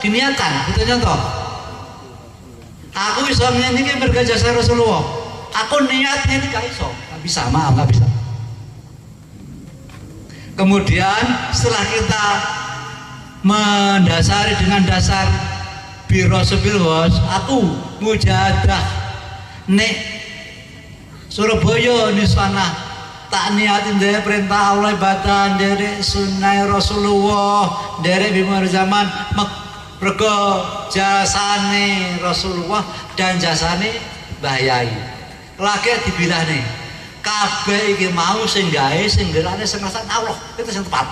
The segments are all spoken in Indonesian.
diniatkan. Itu contoh. Aku bisa ngene iki mergo jasa Rasulullah. Aku niatnya ini gak iso, gak bisa, maaf gak bisa. Kemudian setelah kita mendasari dengan dasar birosubilwas, aku mujahadah nek Surabaya ini sana tak niatin dari perintah Allah ibadah dari sunnah Rasulullah dari bimar zaman mergo jasane Rasulullah dan jasane bahayai lagi dibilah nih kabeh iki mau sing gawe sing ngerane sing ngrasakne Allah itu yang tepat.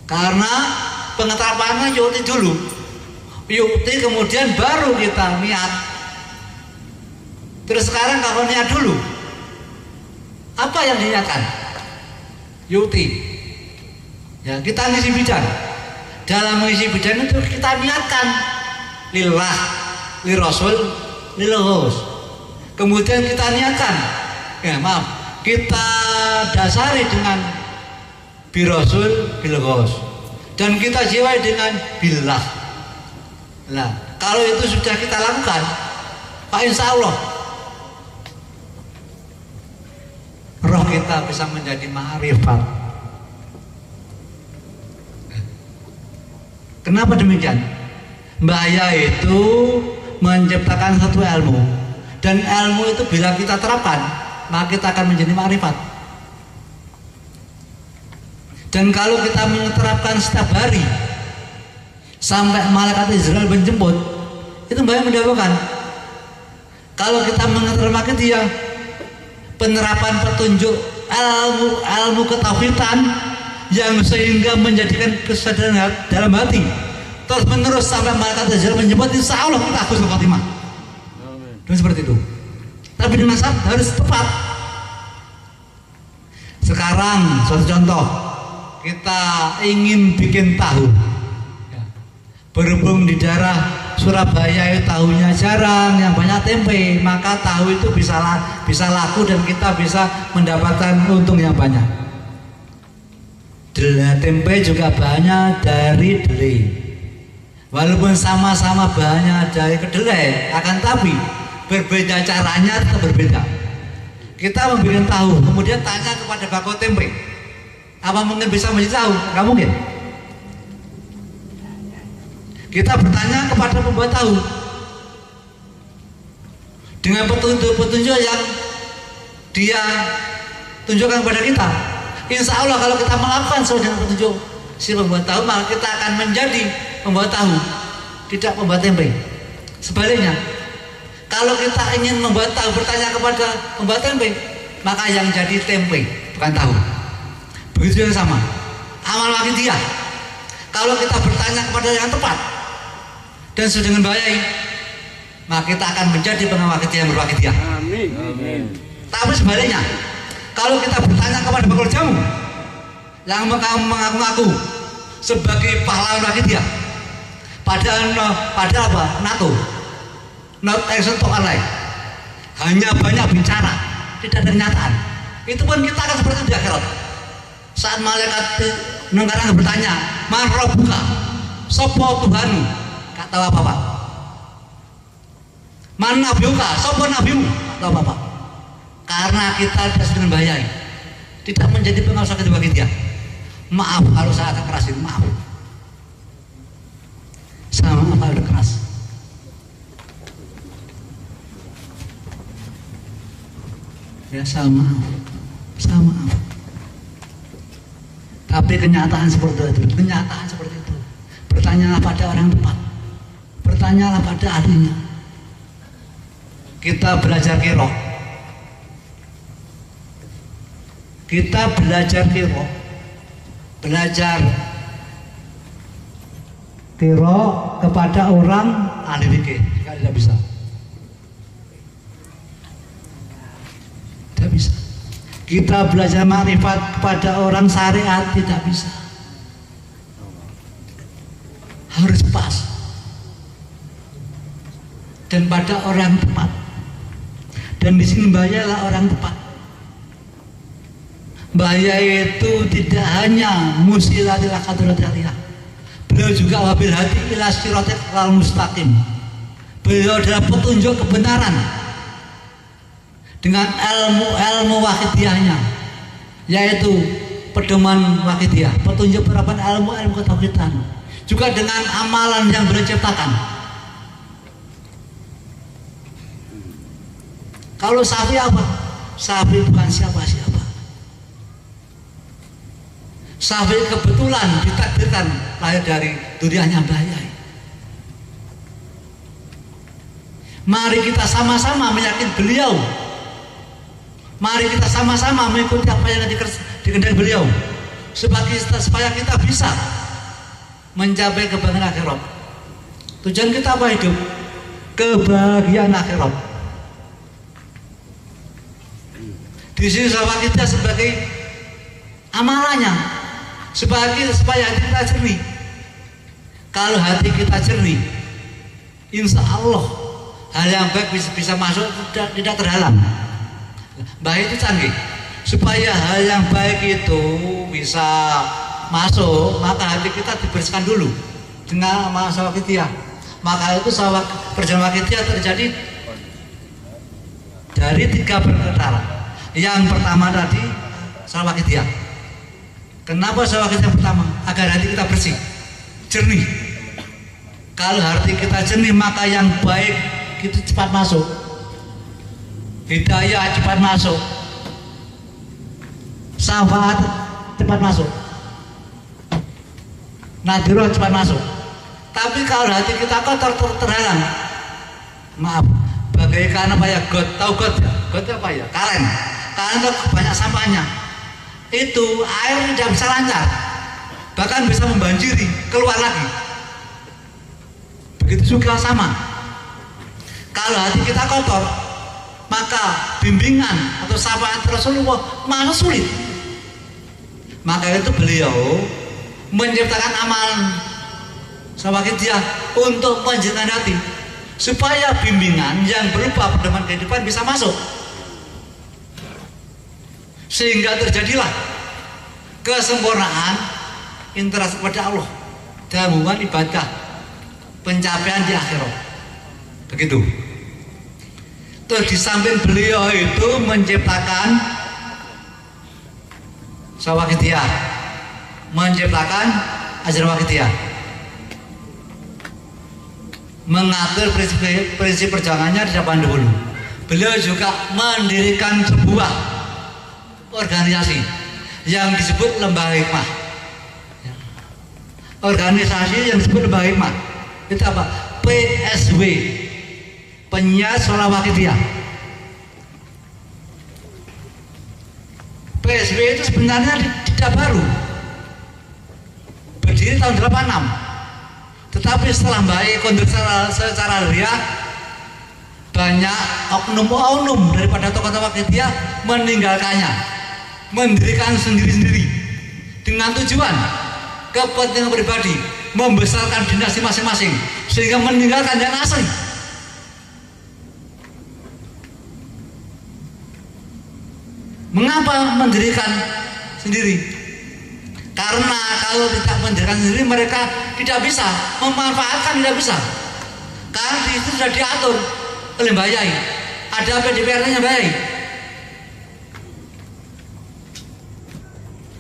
Karena pengetarapannya yuti dulu, yuti kemudian baru kita niat. Terus sekarang kalau niat dulu, apa yang diniatkan? Yuti. Ya kita ngisi bidan. Dalam mengisi bidan itu kita niatkan lillah, li Rasul, lillah. Kemudian kita niatkan, ya maaf, kita dasari dengan birosul bilghos dan kita jiwai dengan billah. Nah, kalau itu sudah kita lakukan, Pak insya Allah roh kita bisa menjadi ma'rifat. Kenapa demikian? Bahaya itu menciptakan satu ilmu. Dan ilmu itu bila kita terapkan, maka kita akan menjadi ma'rifat. Dan kalau kita menerapkan setiap hari sampai malaikat Israel menjemput, itu banyak mendapatkan. Kalau kita menerapkan dia penerapan petunjuk ilmu ketauhidan yang sehingga menjadikan kesadaran dalam hati terus menerus sampai malaikat Israel menjemput, insya Allah kita husnul khotimah. Dan seperti itu. Tapi dengan syarat harus tepat. Sekarang suatu contoh, kita ingin bikin tahu. Berhubung di daerah Surabaya itu tahunya jarang, yang banyak tempe, maka tahu itu bisa laku dan kita bisa mendapatkan untung yang banyak. Tempe juga banyak dari delai. Walaupun sama-sama banyak dari kedelai, akan tapi berbeda caranya tetap berbeda. Kita memberikan tahu, kemudian tanya kepada bako tempe, apa mungkin bisa menjadi tahu? Nggak mungkin. Kita bertanya kepada pembuat tahu dengan petunjuk-petunjuk yang dia tunjukkan kepada kita. Insya Allah kalau kita melakukan sesuai dengan petunjuk si pembuat tahu, maka kita akan menjadi pembuat tahu, tidak pembuat tempe. Sebaliknya, kalau kita ingin membuat tahu bertanya kepada pembuat tempe, maka yang jadi tempe bukan tahu. Begitu yang sama. Amal wakidiyah. Kalau kita bertanya kepada yang tepat dan sesuai dengan bahayai, maka kita akan menjadi pengamal wakidiyah yang berwakidiyah. Amin. Amin. Tapi sebaliknya, kalau kita bertanya kepada bakul jamu yang mengaku-ngaku sebagai pahlawan wakidiyah, padahal apa? NATO. Not action to alay, hanya banyak bicara, tidak ada kenyataan. Itu pun kita akan seperti itu di akhirat. Saat malaikat nengkarang bertanya, man rabbuka, sapa Tuhanmu? Gak tahu apa-apa. Man nabiyuka, sapa nabimu? Gak tahu apa-apa. Karena kita tidak sedang bahaya, tidak menjadi pengawas bagi dia. Maaf kalau saya agak keras ini, maaf. Sama apa ada keras. Ya sama. Tapi kenyataan seperti itu. Bertanyalah pada orang tepat. Bertanyalah pada ahlinya. Kita belajar qiraah. Belajar qiraah kepada orang ahli fikih. Tidak bisa. Bisa. Kita belajar makrifat kepada orang syariat tidak bisa. Harus pas. Dan pada orang tepat. Dan di sini bayalah orang tepat. Mbah Yai itu tidak hanya musilatil qadratillah, beliau juga wabil hati ila siratal mustaqim. Beliau adalah petunjuk kebenaran dengan ilmu wahidiyahnya, yaitu pedoman wahidiyah, petunjuk penerapan ilmu ketauhidan, juga dengan amalan yang beliau ciptakan. Kalau Syafi'i apa? Syafi'i bukan siapa-siapa. Syafi'i kebetulan ditakdirkan lahir dari duriannya Mbah Yai. Mari kita sama-sama meyakini beliau. Mari kita sama-sama mengikuti apa yang dikehendaki beliau, supaya kita bisa mencapai kebahagiaan akhirat. Tujuan kita apa hidup? Kebahagiaan akhirat. Di sini sama kita sebagai amalannya, supaya hati kita jernih. Kalau hati kita jernih, insya Allah hal yang baik bisa masuk, tidak terhalang. Mbah itu canggih, supaya hal yang baik itu bisa masuk, maka hati kita dibersihkan dulu dengan amal sawakitiyah. Maka itu perjalanan wakitiyah terjadi dari 3 perkara. Yang pertama tadi sawakitiyah. Kenapa sawakitiyah pertama? Agar hati kita bersih, jernih. Kalau hati kita jernih, maka yang baik itu cepat masuk, hidayah cepat masuk, syafaat cepat masuk, nadhiroh cepat masuk. Tapi kalau hati kita kotor, terhalang, maaf, bagaikan apa ya, got, tahu got ya? Got apa ya? Kalen itu banyak sampahnya, itu air tidak bisa lancar, bahkan bisa membanjiri, keluar lagi. Begitu juga sama, kalau hati kita kotor, maka bimbingan atau syafaat Rasulullah malah sulit. Maka itu beliau menciptakan amalan sawakitiyah untuk menjernihkan hati, supaya bimbingan yang berupa pedoman kehidupan bisa masuk, sehingga terjadilah kesempurnaan interaksi kepada Allah dalam hubungan ibadah, pencapaian di akhirat. Begitu. Terus di samping beliau itu menciptakan sawakitiyah, menciptakan ajaran wakitiyah, mengatur prinsip perjuangannya di depan dulu. Beliau juga mendirikan sebuah organisasi yang disebut Lembaga Hikmah. Organisasi yang disebut Lembaga Hikmah itu apa? PSW, Penyiar Suara Wakitiyah. PSW itu sebenarnya tidak baru, berdiri tahun 86. Tetapi setelah baik kondur secara riah, banyak oknum-oknum daripada tokoh-tokoh Wakitiyah meninggalkannya, mendirikan sendiri-sendiri dengan tujuan kepentingan pribadi, membesarkan dinasti masing-masing, sehingga meninggalkan yang asli. Mengapa mendirikan sendiri? Karena kalau tidak mendirikan sendiri, mereka tidak bisa memanfaatkan, tidak bisa. Karena itu sudah diatur oleh Mbah Yai. Ada PDPR-nya Mbah Yai.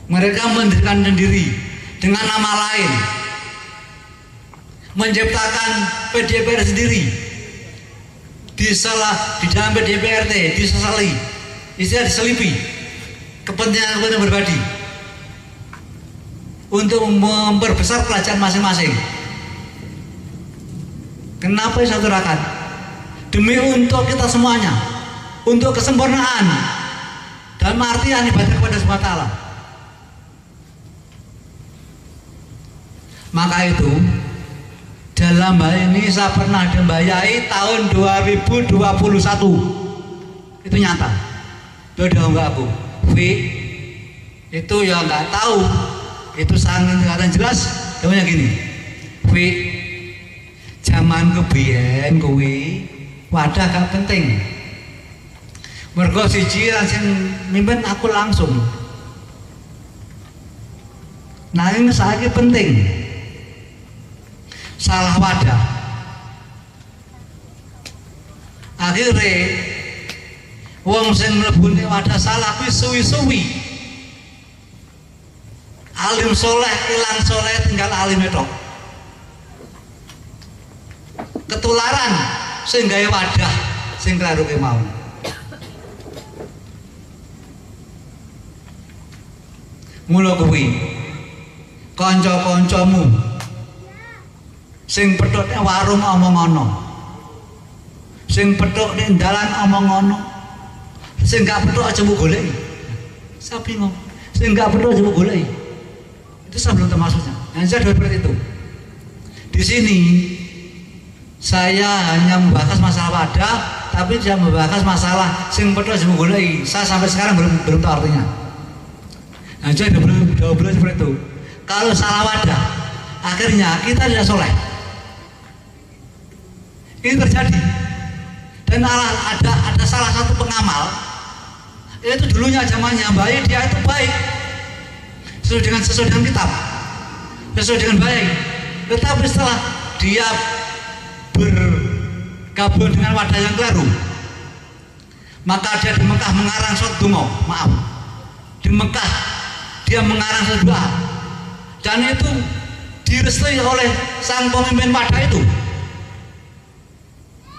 Mereka mendirikan sendiri dengan nama lain, menciptakan PDPR sendiri, di dalam PDPRT disesali, istilah diselipi kepentingan pribadi untuk memperbesar kerajaan masing-masing. Kenapa saya aturakan? Demi untuk kita semuanya, untuk kesempurnaan dalam artian ibadah kepada SWT. Maka itu dalam hal ini saya pernah dimbayai tahun 2021, itu nyata. Beliau enggak aku, itu ya nggak tahu, itu sangat kelihatan jelas. Namanya gini, zaman kebiyen kuwi wadah gak penting. Mergo siji sing mimpin aku langsung, Nah ini saiki penting. Salah wadah. Akhirnya wong sing mlebu ning wadah salah kuwi suwi-suwi. Alim soleh ilang soleh tinggal alim tok. Ketularan sing gawe wadah sing karo ke mau. Mula kuwi kanca-kancamu sing pedhot ning warung omong ngono. Sing pedhot ning dalan omong ngono. Sing gak pedhot aja mbok goleki. Sapi ngomong. Sing gak pedhot aja mbok goleki. Itu sebelum termasuknya. Yang saya seperti itu. Di sini saya hanya membahas masalah wadah, tapi tidak membahas masalah sing pedhot aja mbok goleki. Saya sampai sekarang belum tahu artinya. Nah, jadi udah belajar seperti itu. Kalau salah wadah, akhirnya kita tidak soleh. Ini terjadi. Dan ada salah satu pengamal, itu dulunya zamannya baik, dia itu baik, sesuai dengan kitab, sesuai dengan baik. Tetapi setelah dia bergabung dengan wadah yang keliru, maka dia di Mekah mengarang suatu donga, maaf, di Mekah dia mengarang suatu doa, dan itu direstui oleh sang pemimpin wadah itu.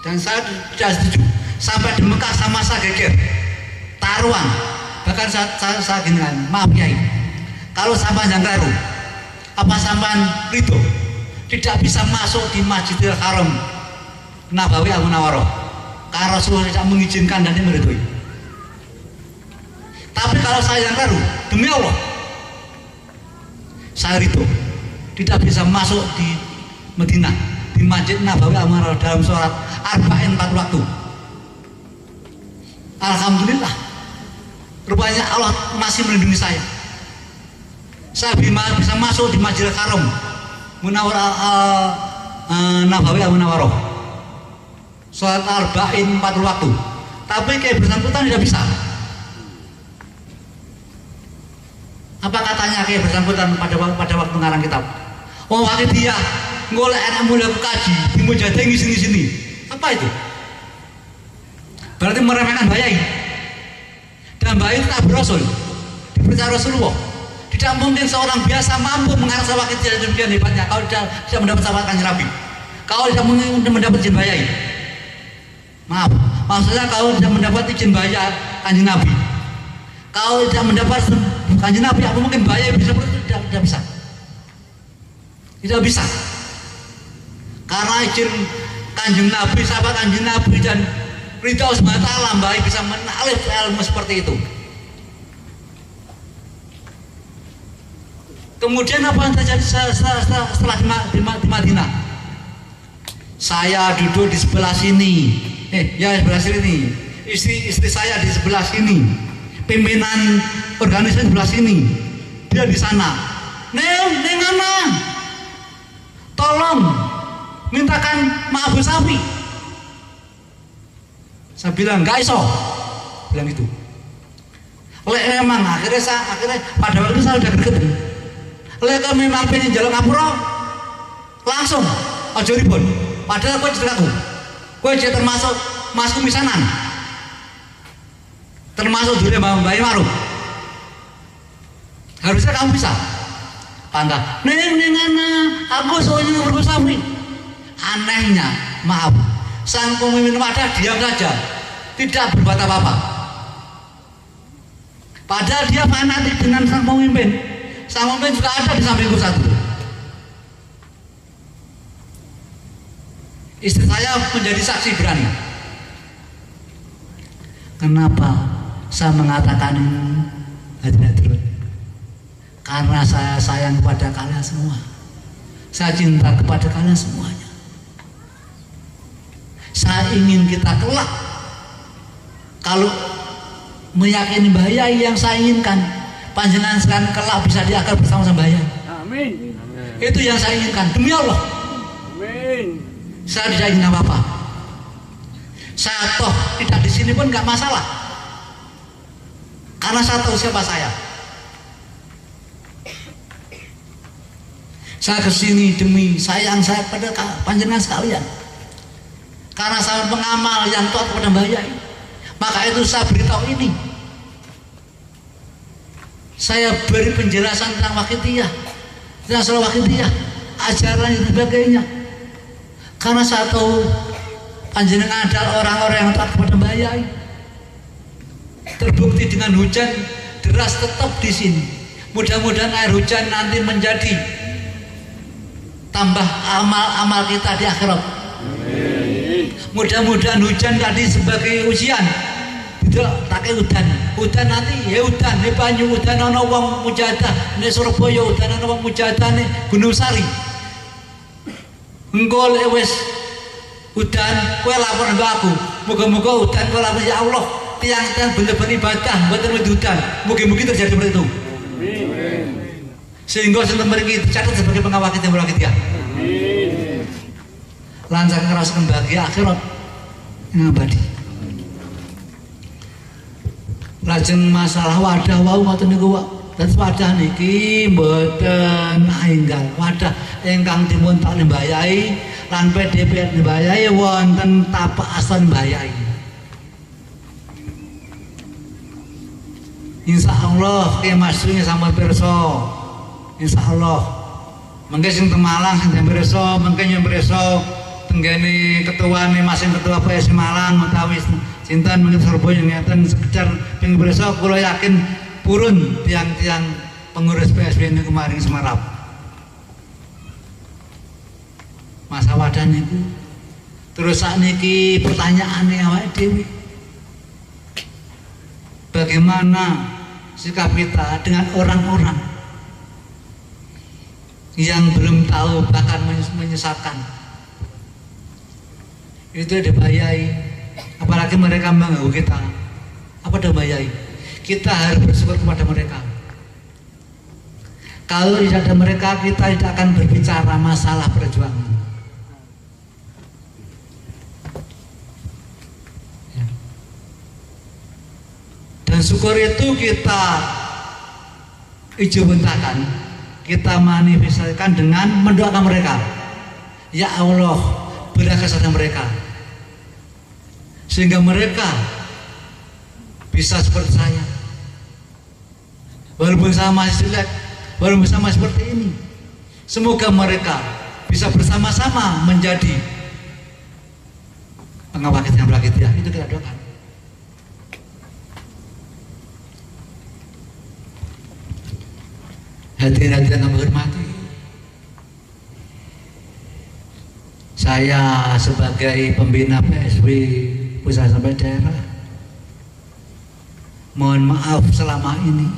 Dan saya tidak setuju. Sampai di Mekah sama saya geger, taruhan. Bahkan saya gini kan, maaf Kiai, kalau sampai yang keliru, apa sampai ridho tidak bisa masuk di Masjidil Haram Nabawi Al Munawwarah karena Rasulullah tidak mengizinkan dan dia meridhoi. Tapi kalau saya yang keliru, demi Allah, saya ridho tidak bisa masuk di Madinah, di Masjid Nabawi Al Munawwarah dalam sholat arba'in 4 waktu. Alhamdulillah, rupanya Allah masih melindungi saya. Saya bisa masuk di Masjidil Haram Munawwarah Nabawi Al Munawwarah, sholat arba'in 4 waktu. Tapi kayak bersangkutan tidak bisa. Apa katanya kayak bersangkutan pada waktu ngarang kitab? Oh, waktu dia ngoleh anak muda kaji, di mujadah sini. Apa itu? Berarti meremehkan bayai. Dan bayai itu tak Rasul, dipercaya Rasulullah. Tidak mungkin seorang biasa mampu mengarang sawah kecil demikian hebatnya kalau tidak mendapat sawah Kanjeng Nabi. Kalau tidak mendapat izin bayai. Maaf, maksudnya kalau tidak mendapat izin bayai Kanjeng Nabi. Kalau tidak mendapat Kanjeng Nabi, apa mungkin bayai bisa tidak bisa. Tidak bisa. Karena izin Kanjeng Nabi, sahabat Kanjeng Nabi dan ridho SWT baik bisa menalif ilmu seperti itu. Kemudian apa yang terjadi setelah di Madinah? Saya duduk di sebelah sini, sebelah sini. Istri saya di sebelah sini. Pimpinan organisasi sebelah sini. Dia di sana. Neng Ana, tolong mintakan maaf Bu Safi. Saya bilang nggak iso, bilang itu. Memang akhirnya pada waktu itu saya udah greget. Kalau memang pengen jalan ngapura, langsung ojo ribut. Padahal gue ceritaku, gue jadi termasuk masuk misanan, termasuk juri Mbak Maruf. Harusnya kamu bisa. Pantah, neng Ana, aku soalnya berbu Safi. Anehnya, maaf, sang pemimpin wadah diam saja, tidak berbuat apa-apa. Padahal dia fanatik dengan sang pemimpin. Sang pemimpin juga ada di sampingku satu. Istri saya menjadi saksi berani. Kenapa saya mengatakan hadirin? Karena saya sayang kepada kalian semua. Saya cinta kepada kalian semuanya. Saya ingin kita kelak, kalau meyakini bahaya yang saya inginkan, panjenengan sekalian kelak bisa diakar bersama sama bahaya. Amin. Itu yang saya inginkan, demi Allah. Amin. Saya tidak ingin apa-apa. Saya toh tidak di sini pun nggak masalah, karena saya tahu siapa saya. Saya kesini demi sayang saya pada panjenengan sekalian. Karena saya pengamal yang taat kepada Mbah Yai. Maka itu saya beritahu ini. Saya beri penjelasan tentang Wakitiyah, tentang Salah Wakitiyah, ajaran dan sebagainya. Karena saya tahu panjenengan adalah orang-orang yang taat kepada Mbah Yai. Terbukti dengan hujan deras tetap di sini. Mudah-mudahan air hujan nanti menjadi tambah amal-amal kita di akhirat. Mudah-mudahan hujan tadi sebagai ujian. Tidak pakai udan. Udan nanti ya udan di banyu, udan ana wong mujahadah di Surabaya, udan ana wong mujahadah di Gunung Sari. Engko lek wis udan kowe lapor mbak aku. Moga-moga udan kowe lapor ya Allah. Tiang-tiang bener-bener ibadah mboten udan. Mugi-mugi terjadi seperti itu. Sehingga sing mriki dicatat sebagai pengawal kita ya. Lancar ngerasakan bahagia akhirat yang abadi. Lajeng masalah wadah wau ngoten niku wae. Dadi wadah niki mboten enggal. Wadah ingkang dipun taklih Mbah Yai lan PDP Mbah Yai wonten tapak asan Mbah Yai. Insyaallah kemasune sama pirsa. Insyaallah mengke sing Malang sing pirsa, mengke yang pirsa tenggene ketuane masing ketua PS Malang utawi sinten mengke Surabaya ngeten sekedar ping pirsa kula yakin purun tiang-tiang pengurus PSB niku maring semarap. Masa wadah niku. Terus sakniki pertanyaane awake dhewe. Bagaimana sikap kita dengan orang-orang yang belum tahu bahkan menyesatkan? Itu ada Mbah Yai, apalagi mereka mengganggu kita. Apa ada Mbah Yai? Kita harus bersyukur kepada mereka. Kalau tidak ada mereka, kita tidak akan berbicara masalah perjuangan. Ya. Dan syukur itu kita ijabahkan, kita manifestasikan dengan mendoakan mereka. Ya Allah, berikan kesehatan mereka, sehingga mereka bisa seperti saya. Walaupun sama jelek, walaupun sama seperti ini, semoga mereka bisa bersama-sama menjadi pengawal kita yang Wakitiyah. Itu kita doakan. Hadirin yang menghormati, saya sebagai pembina PSB pusat sampai daerah, mohon maaf selama ini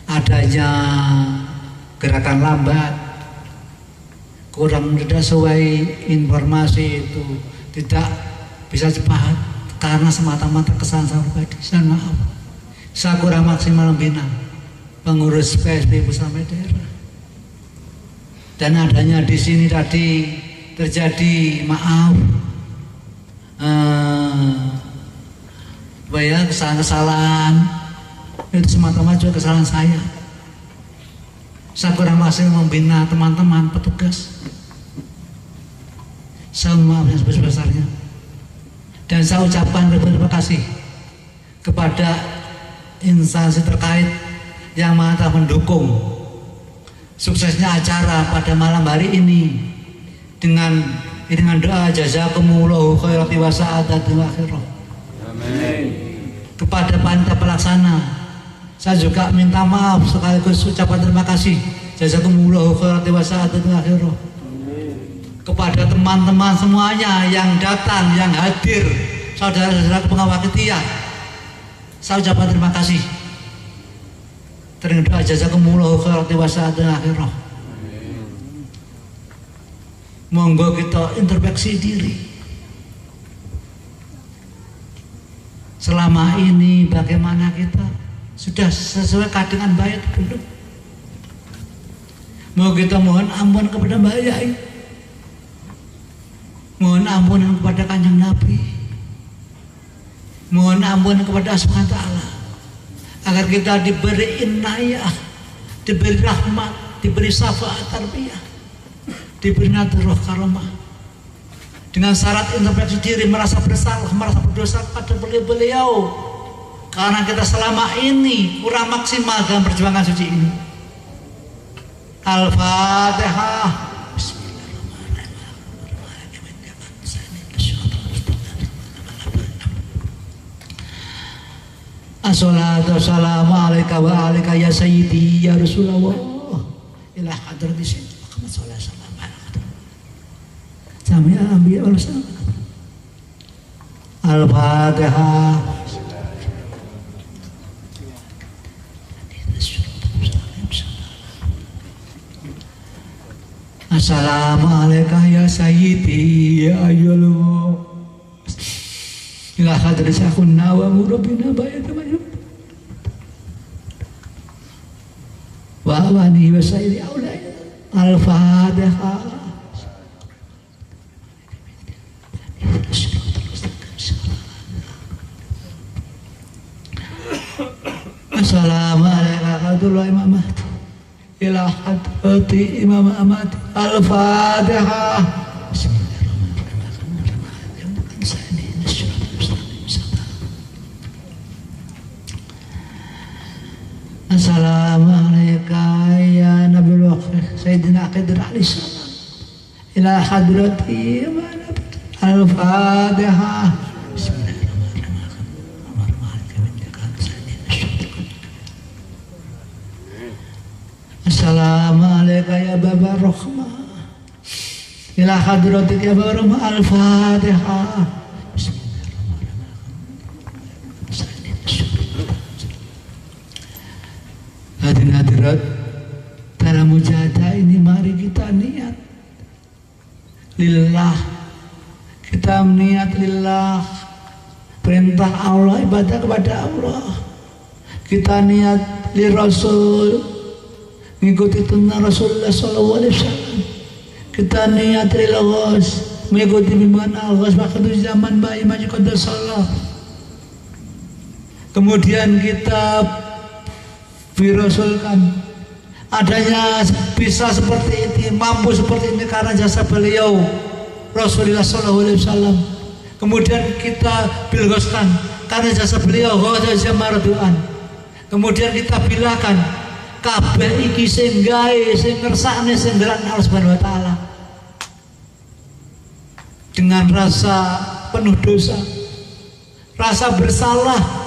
adanya gerakan lambat, kurang tidak sesuai informasi itu, tidak bisa cepat karena semata-mata kesalahan saya pribadi. Saya maaf, saya kurang maksimal membina pengurus PSB pusat sampai daerah. Dan adanya di sini tadi terjadi maaf, kesalahan itu semata-mata juga kesalahan saya. Saya kurang masih membina teman-teman petugas. Saya maaf yang sebesar-besarnya. Dan saya ucapkan terima kasih kepada instansi terkait yang telah mendukung suksesnya acara pada malam hari ini dengan doa jazakumullahu khairati wa sa'adatul akhirah. Amin. Kepada panitia pelaksana saya juga minta maaf sekaligus ucapan terima kasih jazakumullahu khairati wa sa'adatul akhirah. Kepada teman-teman semuanya yang datang, yang hadir, saudara-saudara pengawal Wakitiyah, saya ucapkan terima kasih. Terima jazakumullahu khairati wa sa'adatul akhirah. Monggo kita introspeksi diri. Selama ini bagaimana kita? Sudah sesuai dengan baik belum? Mau kita mohon ampun kepada Mbah Yai, mohon ampun kepada Kanjeng Nabi, mohon ampun kepada Allah SWT, agar kita diberi inayah, diberi rahmat, diberi syafaat tarbiyah, diberi nadroh karomah, dengan syarat introspeksi diri, merasa bersalah, merasa berdosa pada beliau, karena kita selama ini kurang maksimal dalam perjuangan suci ini. Al-Fatihah. Assalatu wassalamu alaika wa alaika ya sayyidi ya Rasulullah ila hadrati sayyidina Muhammad sallallahu alaihi wasallam. Jami'a anbiya wal mursalin. Al-Fatihah. Assalamu alaika ya sayyidi ya ayyuhallah ila hadrati syakhuna wa murabbina bayat wa awani wa sayyidi aulai. Al-Fatihah. Assalamualaikum warahmatullahi wabarakatuh ila hadrati Imam Ahmad. Al-Fatihah. Assalamualaikum ya Nabiul Akhir Sayyidina Khidir alaihi salam ila hadrati Al-Fatihah. Assalamualaikum ya Baba Rahmah ila hadratik ya Baba Rahmah. Al-Fatihah. Hadirin hadirat, dalam mujahadah ini mari kita niat lillah, kita niat lillah, perintah Allah, ibadah kepada Allah. Kita niat li Rasul, mengikuti tuntunan Rasulullah sallallahu alaihi wasallam. Kita niat lil Ghos, mengikuti bimbingan Al-Ghos waktu zaman bayi maju qadarullah. Kemudian kita dirasulkan adanya bisa seperti ini, mampu seperti ini karena jasa beliau Rasulullah sallallahu alaihi wasallam. Kemudian kita bilghoskan karena jasa beliau ghosya marduan. Kemudian kita bilakan kabeh iki sing gawe sing ngersakne sing ngeran Allah Subhanahu wa taala dengan rasa penuh dosa, rasa bersalah.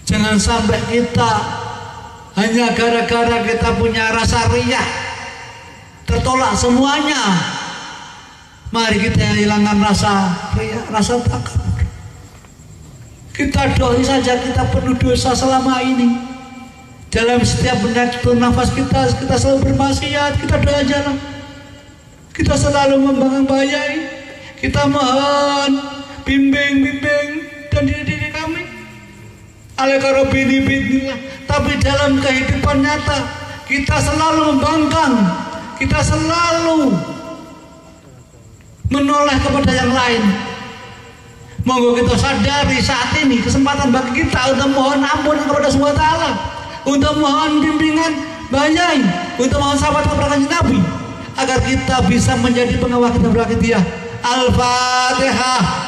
Jangan sampai kita hanya gara-gara kita punya rasa riya tertolak semuanya. Mari kita hilangkan rasa riya, rasa takabur. Kita doi saja kita penuh dosa selama ini. Dalam setiap nafas kita selalu bermaksiat, kita doa jalan. Kita selalu membayai. Kita mohon bimbing dan diri kami. Tapi dalam kehidupan nyata kita selalu membangkang, kita selalu menoleh kepada yang lain. Monggo kita sadari saat ini kesempatan bagi kita untuk mohon ampun kepada Subhanahu wa taala, untuk mohon bimbingan bayai, untuk mohon sahabat kepada Nabi agar kita bisa menjadi pengawal kita berakid dia. Al-Fatihah.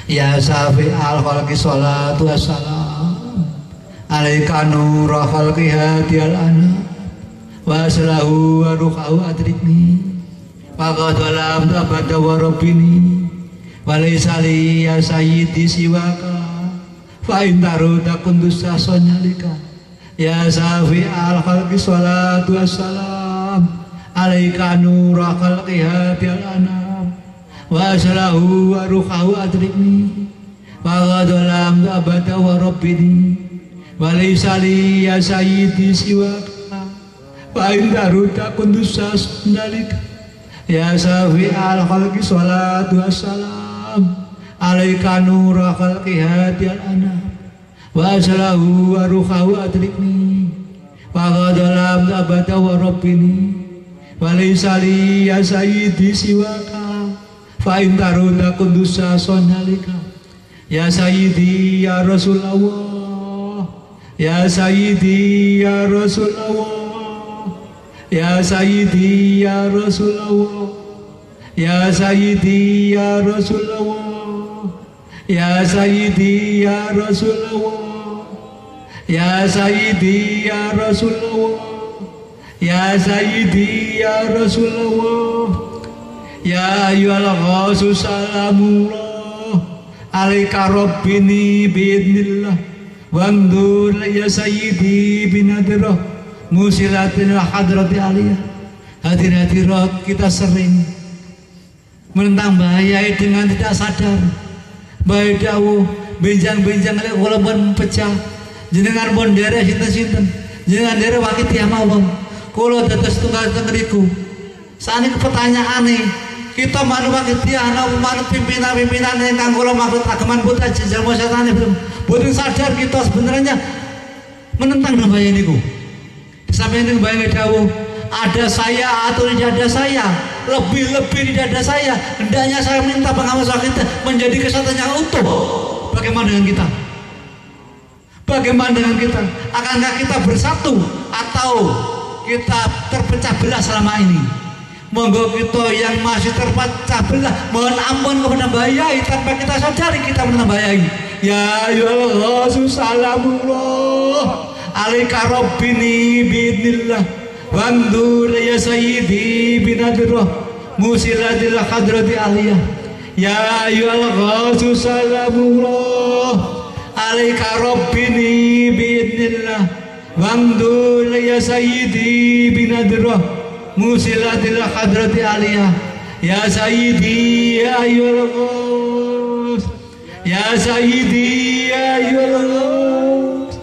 Ya Safi al-Khalqi salatu wassalam alaika nura khalqi hadiyal ana wa salahu wa ruqahu adrikni wa qadalam tabada wa rabbini wa laysa li ya sayyidi siwaka fa intaru takundus sasonyalika. Ya Safi al-Khalqi salatu wassalam alaika nura khalqi hadiyal ana wa salahu wa ruhahu adrikni wa qadalam abada wa rabbini wa laysa li ya sayyidi siwaka wa indaru takundusa sundalika. Ya Safi al-Khalqi salatu wassalam alaika nura khalqi hadiyal ana wa salahu wa ruhahu adrikni wa qadalam abada wa rabbini wa laysa li ya sayyidi siwaka fa in taruda kundusa sonalika ya sayyidi ya Rasulullah ya sayyidi ya Rasulullah ya sayyidi ya Rasulullah ya sayyidi ya Rasulullah ya sayyidi ya Rasulullah ya sayyidi ya Rasulullah ya sayyidi ya Rasulullah ya ayyuhal ghasu salamullah alaika rabbini biidnillah wandur ya sayyidi binadrah musilatil hadrati aliyah. Hadirat kita sering menentang bahaya dengan tidak sadar. Baik dawuh benjang-benjang lek kula pun pecah jenengan pun derek sinten-sinten jenengan derek wakil tiyah mawon kula dados tunggal teng riku saniki pertanyaane kita manut wakil tiyah napa manut pimpinan-pimpinan ingkang kula maksud ageman putra jejal setane belum boten sadar kita sebenarnya menentang bahaya niku sampai ning bahaya dawuh ada saya atau tidak ada saya lebih-lebih tidak ada saya hendaknya saya minta pengawas wakil menjadi kesatuan yang utuh. Bagaimana dengan kita? Bagaimana dengan kita? Akankah kita bersatu atau kita terpecah belah selama ini? Monggo kita yang masih terpecah belah mohon ampun kepada bahayai tanpa kita sadari kita pernah bahayai. Ya ayyuhal salamullah alaika rabbini biidnillah wandur ya sayyidi binadrah musilatil hadrati aliyah. Ya ayyuhal salamullah alaika rabbini biidnillah wandur ya sayyidi binadrah musilatil hadrati aliyah. Ya sayyidi ya ayyuhal ghos ya sayyidi ya ayyuhal ghos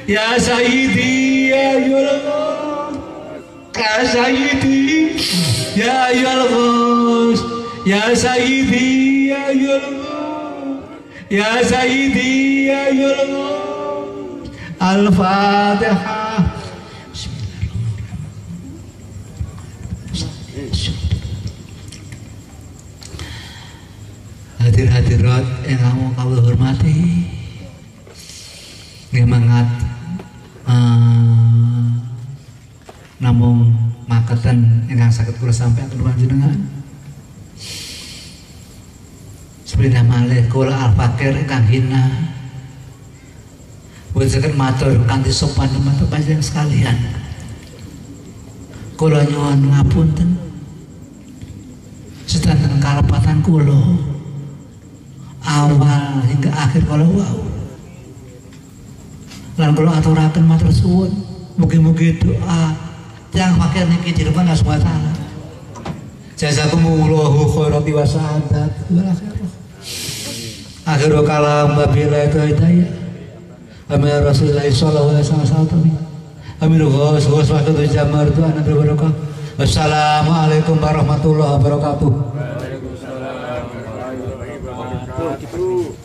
ya sayyidi ya ayyuhal ghos ya sayyidi ya ayyuhal ghos ya sayyidi ya ayyuhal ghos ya sayyidi ya ayyuhal ghos. Al-Fatihah. Hadir-hadirat yang kamu kawula hormati, ngemangat namung maketen ingkang saged kula sampaikan panjenengan. Sepeda malih kula al-fakir ingkang hina. Boten matur kanthi sopan dumateng panjenengan sekalian. Kula nyuwun ngapunten. Sedanten kalepatan kula awal hingga akhir kala wau. Lan kula aturaken matur suwun mugi-mugi doa yang fakir niki direpon Allah Subhanahu wa taala. Jazakumullahu khairan wa sa'adat wal akhirah. Akhirul kalam wabillahi hidayah. Amin Rasulullah sallallahu alaihi wasallam. Amin ghos waktu jamar tu ana berkah. Wassalamualaikum warahmatullahi wabarakatuh. Waalaikumsalam warahmatullahi wabarakatuh.